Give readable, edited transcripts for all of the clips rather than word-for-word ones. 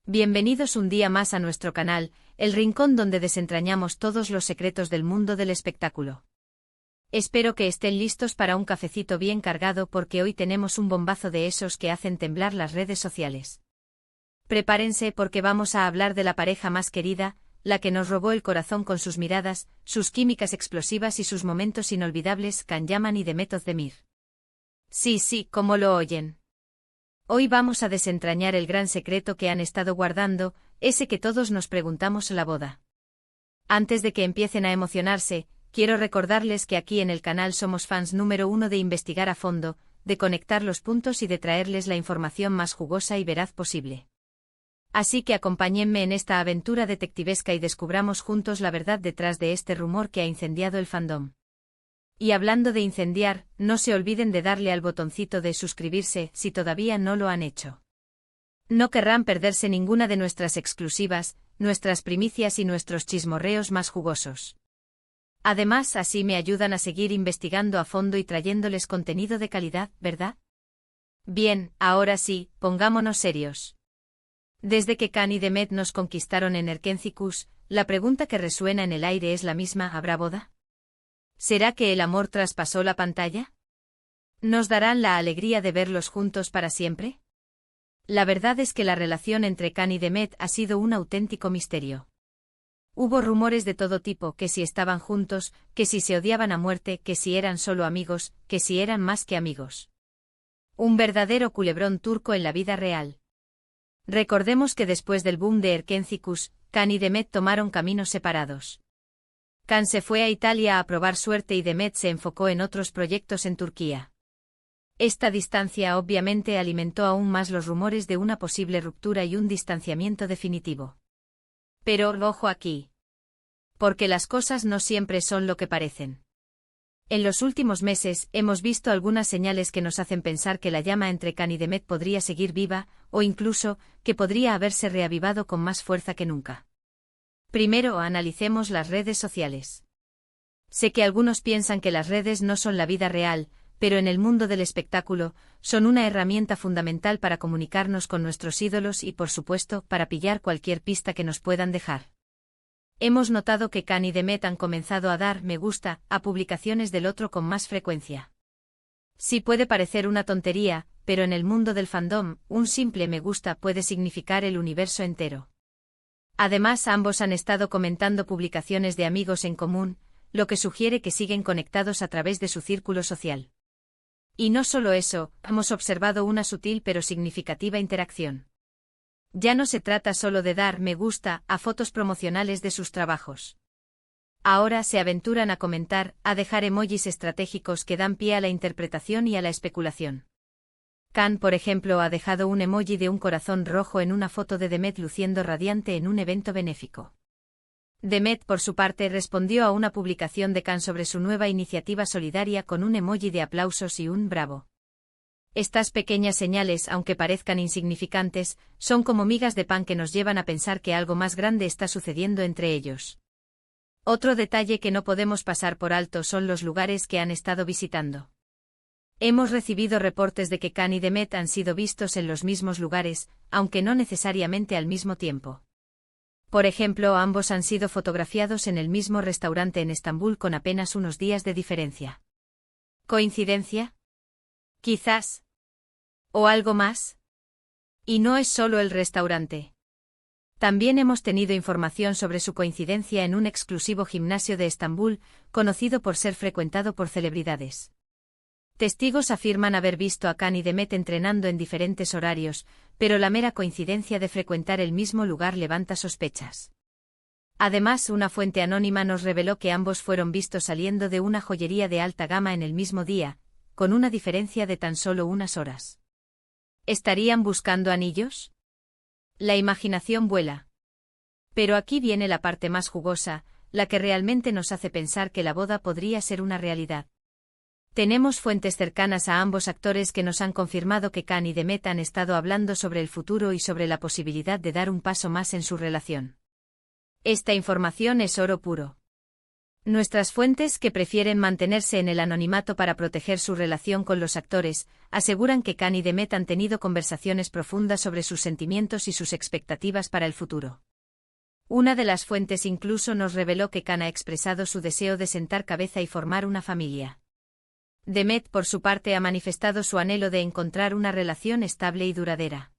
Bienvenidos un día más a nuestro canal, el rincón donde desentrañamos todos los secretos del mundo del espectáculo. Espero que estén listos para un cafecito bien cargado porque hoy tenemos un bombazo de esos que hacen temblar las redes sociales. Prepárense porque vamos a hablar de la pareja más querida, la que nos robó el corazón con sus miradas, sus químicas explosivas y sus momentos inolvidables, Can Yaman y Demet Özdemir. Sí, como lo oyen. Hoy vamos a desentrañar el gran secreto que han estado guardando, ese que todos nos preguntamos la boda. Antes de que empiecen a emocionarse, quiero recordarles que aquí en el canal somos fans número uno de investigar a fondo, de conectar los puntos y de traerles la información más jugosa y veraz posible. Así que acompáñenme en esta aventura detectivesca y descubramos juntos la verdad detrás de este rumor que ha incendiado el fandom. Y hablando de incendiar, no se olviden de darle al botoncito de suscribirse si todavía no lo han hecho. No querrán perderse ninguna de nuestras exclusivas, nuestras primicias y nuestros chismorreos más jugosos. Además, así me ayudan a seguir investigando a fondo y trayéndoles contenido de calidad, ¿verdad? Bien, ahora sí, pongámonos serios. Desde que Can y Demet nos conquistaron en Erkenci-Kuş, la pregunta que resuena en el aire es la misma: ¿habrá boda? ¿Será que el amor traspasó la pantalla? ¿Nos darán la alegría de verlos juntos para siempre? La verdad es que la relación entre Can y Demet ha sido un auténtico misterio. Hubo rumores de todo tipo, que si estaban juntos, que si se odiaban a muerte, que si eran solo amigos, que si eran más que amigos. Un verdadero culebrón turco en la vida real. Recordemos que después del boom de Erkenci-Kuş, Can y Demet tomaron caminos separados. Can se fue a Italia a probar suerte y Demet se enfocó en otros proyectos en Turquía. Esta distancia obviamente alimentó aún más los rumores de una posible ruptura y un distanciamiento definitivo. Pero ojo aquí. Porque las cosas no siempre son lo que parecen. En los últimos meses hemos visto algunas señales que nos hacen pensar que la llama entre Can y Demet podría seguir viva, o incluso, que podría haberse reavivado con más fuerza que nunca. Primero analicemos las redes sociales. Sé que algunos piensan que las redes no son la vida real, pero en el mundo del espectáculo, son una herramienta fundamental para comunicarnos con nuestros ídolos y por supuesto para pillar cualquier pista que nos puedan dejar. Hemos notado que Can y Demet han comenzado a dar me gusta a publicaciones del otro con más frecuencia. Sí, puede parecer una tontería, pero en el mundo del fandom, un simple me gusta puede significar el universo entero. Además, ambos han estado comentando publicaciones de amigos en común, lo que sugiere que siguen conectados a través de su círculo social. Y no solo eso, hemos observado una sutil pero significativa interacción. Ya no se trata solo de dar me gusta a fotos promocionales de sus trabajos. Ahora se aventuran a comentar, a dejar emojis estratégicos que dan pie a la interpretación y a la especulación. Can, por ejemplo, ha dejado un emoji de un corazón rojo en una foto de Demet luciendo radiante en un evento benéfico. Demet, por su parte, respondió a una publicación de Can sobre su nueva iniciativa solidaria con un emoji de aplausos y un bravo. Estas pequeñas señales, aunque parezcan insignificantes, son como migas de pan que nos llevan a pensar que algo más grande está sucediendo entre ellos. Otro detalle que no podemos pasar por alto son los lugares que han estado visitando. Hemos recibido reportes de que Can y Demet han sido vistos en los mismos lugares, aunque no necesariamente al mismo tiempo. Por ejemplo, ambos han sido fotografiados en el mismo restaurante en Estambul con apenas unos días de diferencia. ¿Coincidencia? Quizás. ¿O algo más? Y no es solo el restaurante. También hemos tenido información sobre su coincidencia en un exclusivo gimnasio de Estambul, conocido por ser frecuentado por celebridades. Testigos afirman haber visto a Can y Demet entrenando en diferentes horarios, pero la mera coincidencia de frecuentar el mismo lugar levanta sospechas. Además, una fuente anónima nos reveló que ambos fueron vistos saliendo de una joyería de alta gama en el mismo día, con una diferencia de tan solo unas horas. ¿Estarían buscando anillos? La imaginación vuela. Pero aquí viene la parte más jugosa, la que realmente nos hace pensar que la boda podría ser una realidad. Tenemos fuentes cercanas a ambos actores que nos han confirmado que Can y Demet han estado hablando sobre el futuro y sobre la posibilidad de dar un paso más en su relación. Esta información es oro puro. Nuestras fuentes, que prefieren mantenerse en el anonimato para proteger su relación con los actores, aseguran que Khan y Demet han tenido conversaciones profundas sobre sus sentimientos y sus expectativas para el futuro. Una de las fuentes incluso nos reveló que Khan ha expresado su deseo de sentar cabeza y formar una familia. Demet, por su parte, ha manifestado su anhelo de encontrar una relación estable y duradera.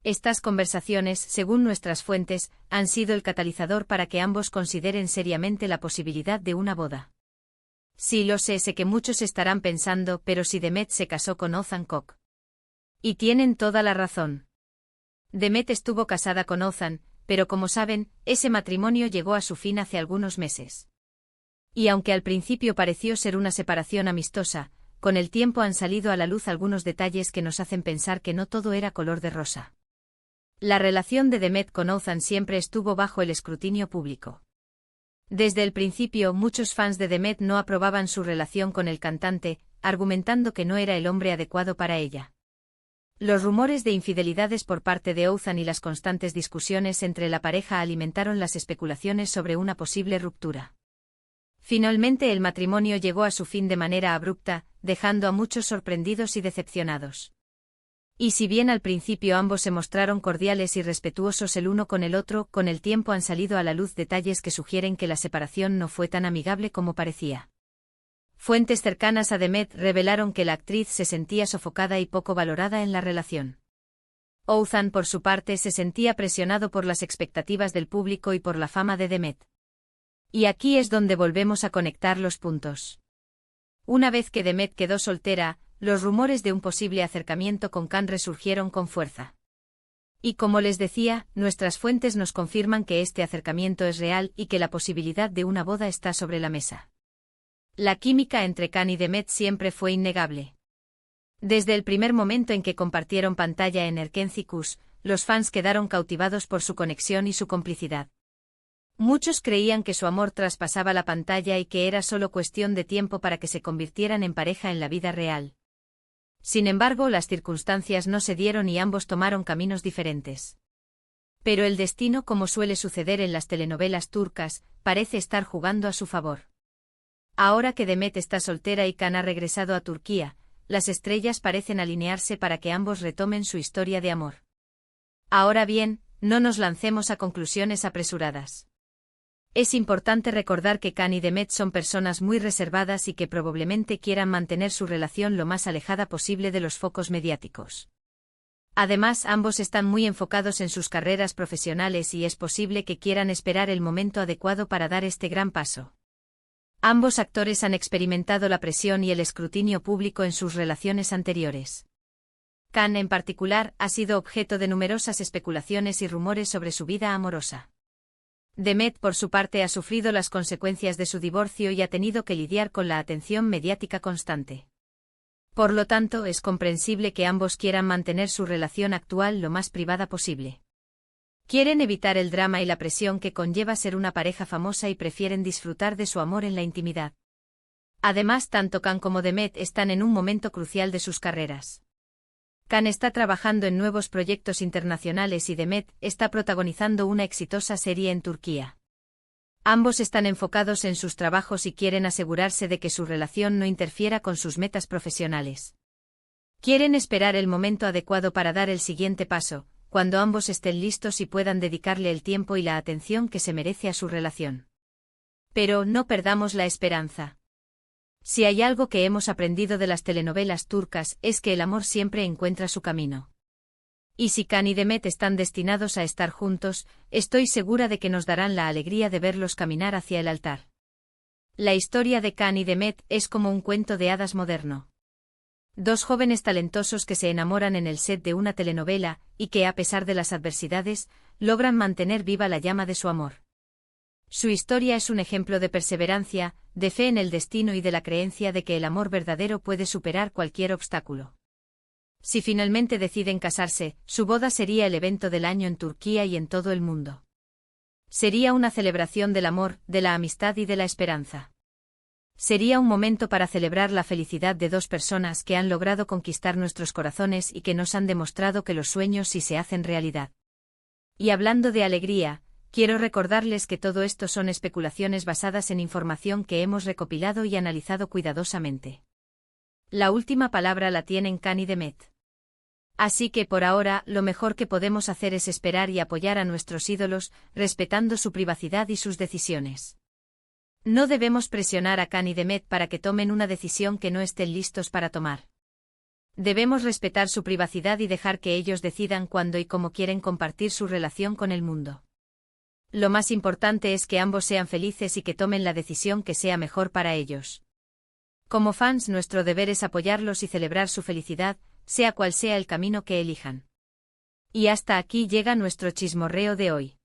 Estas conversaciones, según nuestras fuentes, han sido el catalizador para que ambos consideren seriamente la posibilidad de una boda. Sí, lo sé que muchos estarán pensando, pero si Demet se casó con Ozan Kok. Y tienen toda la razón. Demet estuvo casada con Ozan, pero como saben, ese matrimonio llegó a su fin hace algunos meses. Y aunque al principio pareció ser una separación amistosa, con el tiempo han salido a la luz algunos detalles que nos hacen pensar que no todo era color de rosa. La relación de Demet con Ozan siempre estuvo bajo el escrutinio público. Desde el principio, muchos fans de Demet no aprobaban su relación con el cantante, argumentando que no era el hombre adecuado para ella. Los rumores de infidelidades por parte de Ozan y las constantes discusiones entre la pareja alimentaron las especulaciones sobre una posible ruptura. Finalmente el matrimonio llegó a su fin de manera abrupta, dejando a muchos sorprendidos y decepcionados. Y si bien al principio ambos se mostraron cordiales y respetuosos el uno con el otro, con el tiempo han salido a la luz detalles que sugieren que la separación no fue tan amigable como parecía. Fuentes cercanas a Demet revelaron que la actriz se sentía sofocada y poco valorada en la relación. Ozan, por su parte, se sentía presionado por las expectativas del público y por la fama de Demet. Y aquí es donde volvemos a conectar los puntos. Una vez que Demet quedó soltera, los rumores de un posible acercamiento con Khan resurgieron con fuerza. Y como les decía, nuestras fuentes nos confirman que este acercamiento es real y que la posibilidad de una boda está sobre la mesa. La química entre Khan y Demet siempre fue innegable. Desde el primer momento en que compartieron pantalla en Erkencicus, los fans quedaron cautivados por su conexión y su complicidad. Muchos creían que su amor traspasaba la pantalla y que era solo cuestión de tiempo para que se convirtieran en pareja en la vida real. Sin embargo, las circunstancias no se dieron y ambos tomaron caminos diferentes. Pero el destino, como suele suceder en las telenovelas turcas, parece estar jugando a su favor. Ahora que Demet está soltera y Khan ha regresado a Turquía, las estrellas parecen alinearse para que ambos retomen su historia de amor. Ahora bien, no nos lancemos a conclusiones apresuradas. Es importante recordar que Khan y Demet son personas muy reservadas y que probablemente quieran mantener su relación lo más alejada posible de los focos mediáticos. Además, ambos están muy enfocados en sus carreras profesionales y es posible que quieran esperar el momento adecuado para dar este gran paso. Ambos actores han experimentado la presión y el escrutinio público en sus relaciones anteriores. Khan, en particular, ha sido objeto de numerosas especulaciones y rumores sobre su vida amorosa. Demet, por su parte, ha sufrido las consecuencias de su divorcio y ha tenido que lidiar con la atención mediática constante. Por lo tanto, es comprensible que ambos quieran mantener su relación actual lo más privada posible. Quieren evitar el drama y la presión que conlleva ser una pareja famosa y prefieren disfrutar de su amor en la intimidad. Además, tanto Khan como Demet están en un momento crucial de sus carreras. Khan está trabajando en nuevos proyectos internacionales y Demet está protagonizando una exitosa serie en Turquía. Ambos están enfocados en sus trabajos y quieren asegurarse de que su relación no interfiera con sus metas profesionales. Quieren esperar el momento adecuado para dar el siguiente paso, cuando ambos estén listos y puedan dedicarle el tiempo y la atención que se merece a su relación. Pero no perdamos la esperanza. Si hay algo que hemos aprendido de las telenovelas turcas es que el amor siempre encuentra su camino. Y si Khan y Demet están destinados a estar juntos, estoy segura de que nos darán la alegría de verlos caminar hacia el altar. La historia de Khan y Demet es como un cuento de hadas moderno. Dos jóvenes talentosos que se enamoran en el set de una telenovela y que, a pesar de las adversidades, logran mantener viva la llama de su amor. Su historia es un ejemplo de perseverancia, de fe en el destino y de la creencia de que el amor verdadero puede superar cualquier obstáculo. Si finalmente deciden casarse, su boda sería el evento del año en Turquía y en todo el mundo. Sería una celebración del amor, de la amistad y de la esperanza. Sería un momento para celebrar la felicidad de dos personas que han logrado conquistar nuestros corazones y que nos han demostrado que los sueños sí se hacen realidad. Y hablando de alegría, Quiero recordarles que todo esto son especulaciones basadas en información que hemos recopilado y analizado cuidadosamente. La última palabra la tienen Khan y Demet. Así que por ahora, lo mejor que podemos hacer es esperar y apoyar a nuestros ídolos, respetando su privacidad y sus decisiones. No debemos presionar a Khan y Demet para que tomen una decisión que no estén listos para tomar. Debemos respetar su privacidad y dejar que ellos decidan cuándo y cómo quieren compartir su relación con el mundo. Lo más importante es que ambos sean felices y que tomen la decisión que sea mejor para ellos. Como fans, nuestro deber es apoyarlos y celebrar su felicidad, sea cual sea el camino que elijan. Y hasta aquí llega nuestro chismorreo de hoy.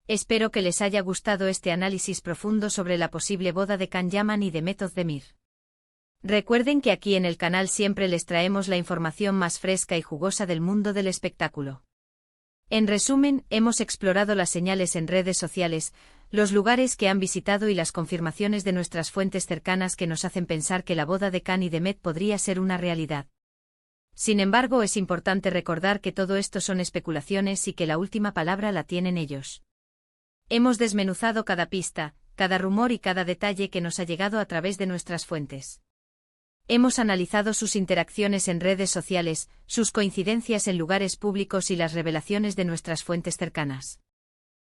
Espero que les haya gustado este análisis profundo sobre la posible boda de Can Yaman y Demet Özdemir. Recuerden que aquí en el canal siempre les traemos la información más fresca y jugosa del mundo del espectáculo. En resumen, hemos explorado las señales en redes sociales, los lugares que han visitado y las confirmaciones de nuestras fuentes cercanas que nos hacen pensar que la boda de Khan y Demet podría ser una realidad. Sin embargo, es importante recordar que todo esto son especulaciones y que la última palabra la tienen ellos. Hemos desmenuzado cada pista, cada rumor y cada detalle que nos ha llegado a través de nuestras fuentes. Hemos analizado sus interacciones en redes sociales, sus coincidencias en lugares públicos y las revelaciones de nuestras fuentes cercanas.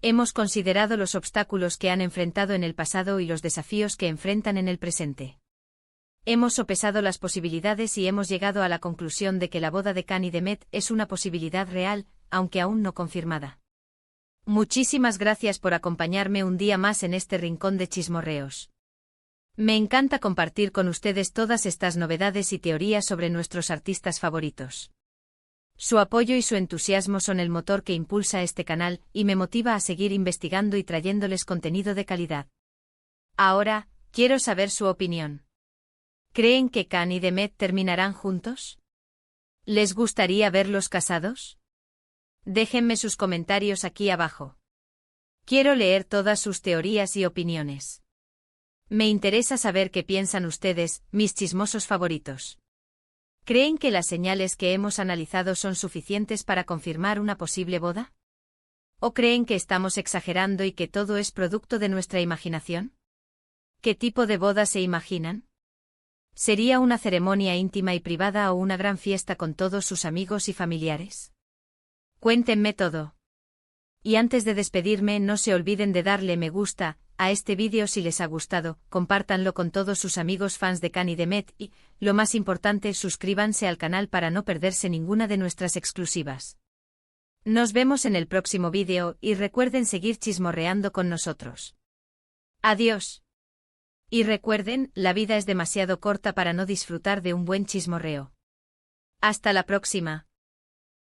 Hemos considerado los obstáculos que han enfrentado en el pasado y los desafíos que enfrentan en el presente. Hemos sopesado las posibilidades y hemos llegado a la conclusión de que la boda de Khan y Demet es una posibilidad real, aunque aún no confirmada. Muchísimas gracias por acompañarme un día más en este rincón de chismorreos. Me encanta compartir con ustedes todas estas novedades y teorías sobre nuestros artistas favoritos. Su apoyo y su entusiasmo son el motor que impulsa este canal y me motiva a seguir investigando y trayéndoles contenido de calidad. Ahora, quiero saber su opinión. ¿Creen que Khan y Demet terminarán juntos? ¿Les gustaría verlos casados? Déjenme sus comentarios aquí abajo. Quiero leer todas sus teorías y opiniones. Me interesa saber qué piensan ustedes, mis chismosos favoritos. ¿Creen que las señales que hemos analizado son suficientes para confirmar una posible boda? ¿O creen que estamos exagerando y que todo es producto de nuestra imaginación? ¿Qué tipo de boda se imaginan? ¿Sería una ceremonia íntima y privada o una gran fiesta con todos sus amigos y familiares? Cuéntenme todo. Y antes de despedirme, no se olviden de darle me gusta a este vídeo si les ha gustado, compártanlo con todos sus amigos fans de Khan y Demet y, lo más importante, suscríbanse al canal para no perderse ninguna de nuestras exclusivas. Nos vemos en el próximo vídeo y recuerden seguir chismorreando con nosotros. Adiós. Y recuerden, la vida es demasiado corta para no disfrutar de un buen chismorreo. Hasta la próxima.